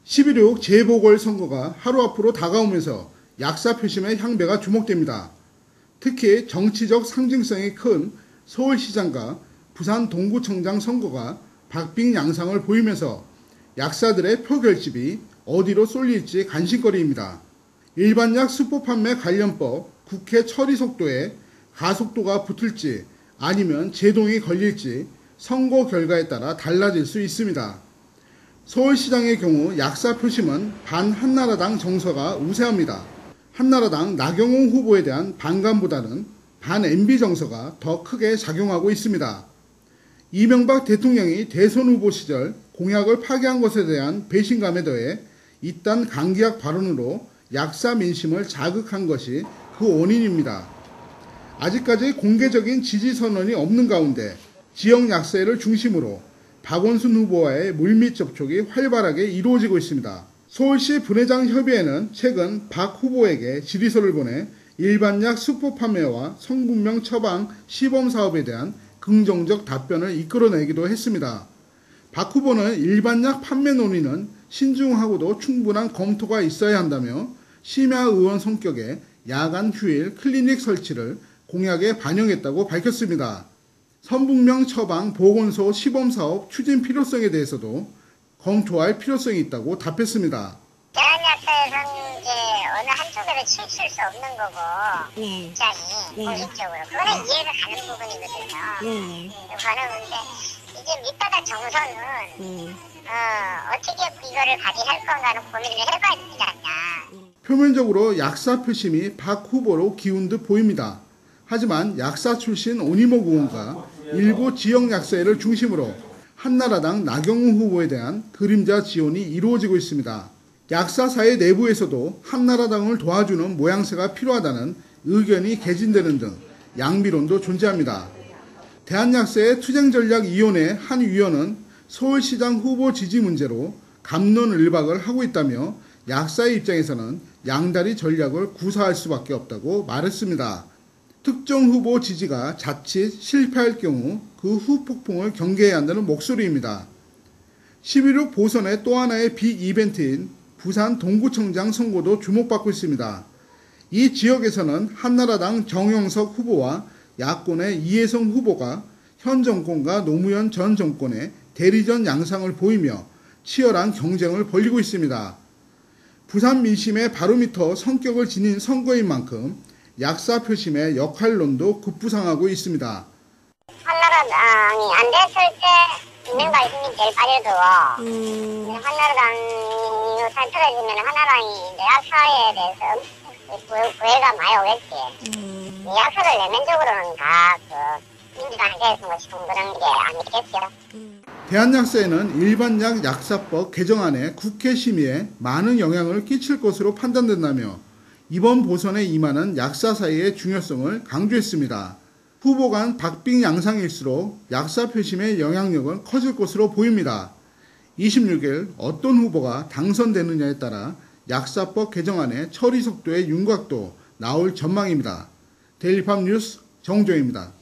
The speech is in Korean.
11.6 재보궐선거가 하루 앞으로 다가오면서 약사 표심의 향배가 주목됩니다. 특히 정치적 상징성이 큰 서울시장과 부산 동구청장 선거가 박빙 양상을 보이면서 약사들의 표 결집이 어디로 쏠릴지 관심거리입니다. 일반약 수포 판매 관련법 국회 처리 속도에 가속도가 붙을지 아니면 제동이 걸릴지 선거 결과에 따라 달라질 수 있습니다. 서울시장의 경우 약사 표심은 반한나라당 정서가 우세합니다. 한나라당 나경원 후보에 대한 반감보다는 반 MB 정서가 더 크게 작용하고 있습니다. 이명박 대통령이 대선 후보 시절 공약을 파기한 것에 대한 배신감에 더해 이딴 강기약 발언으로 약사 민심을 자극한 것이 그 원인입니다. 아직까지 공개적인 지지 선언이 없는 가운데 지역 약사회를 중심으로 박원순 후보와의 물밑 접촉이 활발하게 이루어지고 있습니다. 서울시 분회장 협의회는 최근 박 후보에게 질의서를 보내 일반약 수포 판매와 성분명 처방 시범 사업에 대한 긍정적 답변을 이끌어내기도 했습니다. 박 후보는 일반약 판매 논의는 신중하고도 충분한 검토가 있어야 한다며 심야 의원 성격의 야간 휴일 클리닉 설치를 공약에 반영했다고 밝혔습니다. 선분명 처방 보건소 시범사업 추진 필요성에 대해서도 검토할 필요성이 있다고 답했습니다. 대한약사에서는 이제 어느 한쪽으로 치우칠 수 없는 거고 입장이 공식적으로 그거는 이해가 가는 부분이거든요. 그거는 근데 이제 밑바닥 정서는 어떻게 이거를 발휘할 건가는 고민을 해봐야 되지 않냐. 표면적으로 약사 표심이 박 후보로 기운 듯 보입니다. 하지만 약사 출신 오니모 의원과 일부 지역 약사회를 중심으로 한나라당 나경원 후보에 대한 그림자 지원이 이루어지고 있습니다. 약사사회 내부에서도 한나라당을 도와주는 모양새가 필요하다는 의견이 개진되는 등 양비론도 존재합니다. 대한약사회 투쟁전략위원회 한 위원은 서울시장 후보 지지 문제로 갑론을박을 하고 있다며 약사의 입장에서는 양다리 전략을 구사할 수밖에 없다고 말했습니다. 특정 후보 지지가 자칫 실패할 경우 그 후폭풍을 경계해야 한다는 목소리입니다. 11.6 보선의 또 하나의 빅 이벤트인 부산 동구청장 선거도 주목받고 있습니다. 이 지역에서는 한나라당 정영석 후보와 야권의 이혜성 후보가 현 정권과 노무현 전 정권의 대리전 양상을 보이며 치열한 경쟁을 벌이고 있습니다. 부산 민심의 바로미터 성격을 지닌 선거인 만큼 약사 표심의 역할론도 급부상하고 있습니다. 한나라당이 안 됐을 때 이명박 대통령이 제일 빠져도 한나라당이 살펴지면 한나라당이 약사에 대해서 구애가 많이 오겠지. 약사를 내면적으로는 다 민주당에 대해서 싶은 그런 게 아니겠죠. 대한약사회는 일반약 약사법 개정안에 국회 심의에 많은 영향을 끼칠 것으로 판단된다며 이번 보선에 임하는 약사 사이의 중요성을 강조했습니다. 후보 간 박빙 양상일수록 약사 표심의 영향력은 커질 것으로 보입니다. 26일 어떤 후보가 당선되느냐에 따라 약사법 개정안의 처리 속도의 윤곽도 나올 전망입니다. 데일리팝 뉴스 정우정입니다.